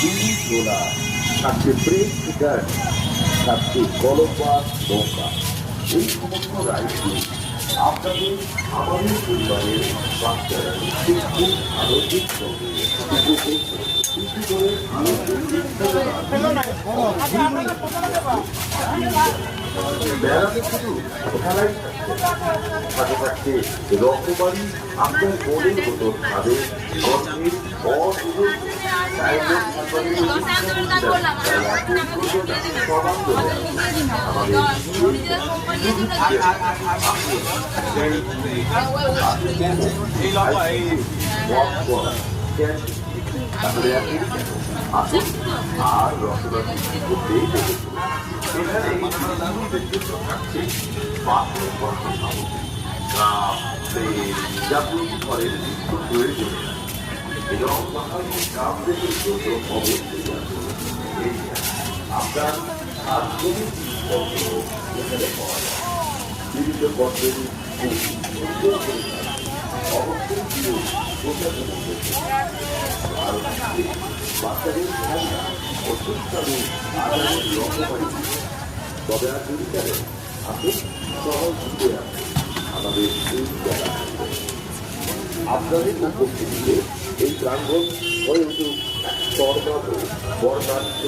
Mini ছোলা, থাকছে fresh chicken, থাকছে কলম্বাস লঙ্কা। এই সমস্ত রাইসগুলি আপনাদের আমাদের পরিবারের বাচ্চারা খুব আনন্দের সঙ্গে উপভোগ করে খুশি করে আনন্দের বেড়াতে শুধু খেলাই সাথে থাকছে রকমারি আপনার মনের মতো ভাবে গল্পের অদ্ভুত আসুন আর রসগোল্লা করতেই দেখেছি সেখানে থাকছে বাথরুম বর্তন সামগ্রী জাতীয় ঘরের নিত্য প্রয়োজনে এবং গ্রামদের জন্য অবশ্যই আপনার আধুনিক এখানে পাওয়া যায় বিভিন্ন পদ্ধতি অবশ্যই বাচ্চাদের খেলনা ও সুস্বাদু আগামী রকমারি তবে আর যদি করেন আপনি সহজ ঘুরে আসেন আমাদের এই জায়গা আপনাদের উপস্থিতিতে এই প্রাঙ্গণ হয়ে উঠুক এক বর্ণাঢ্য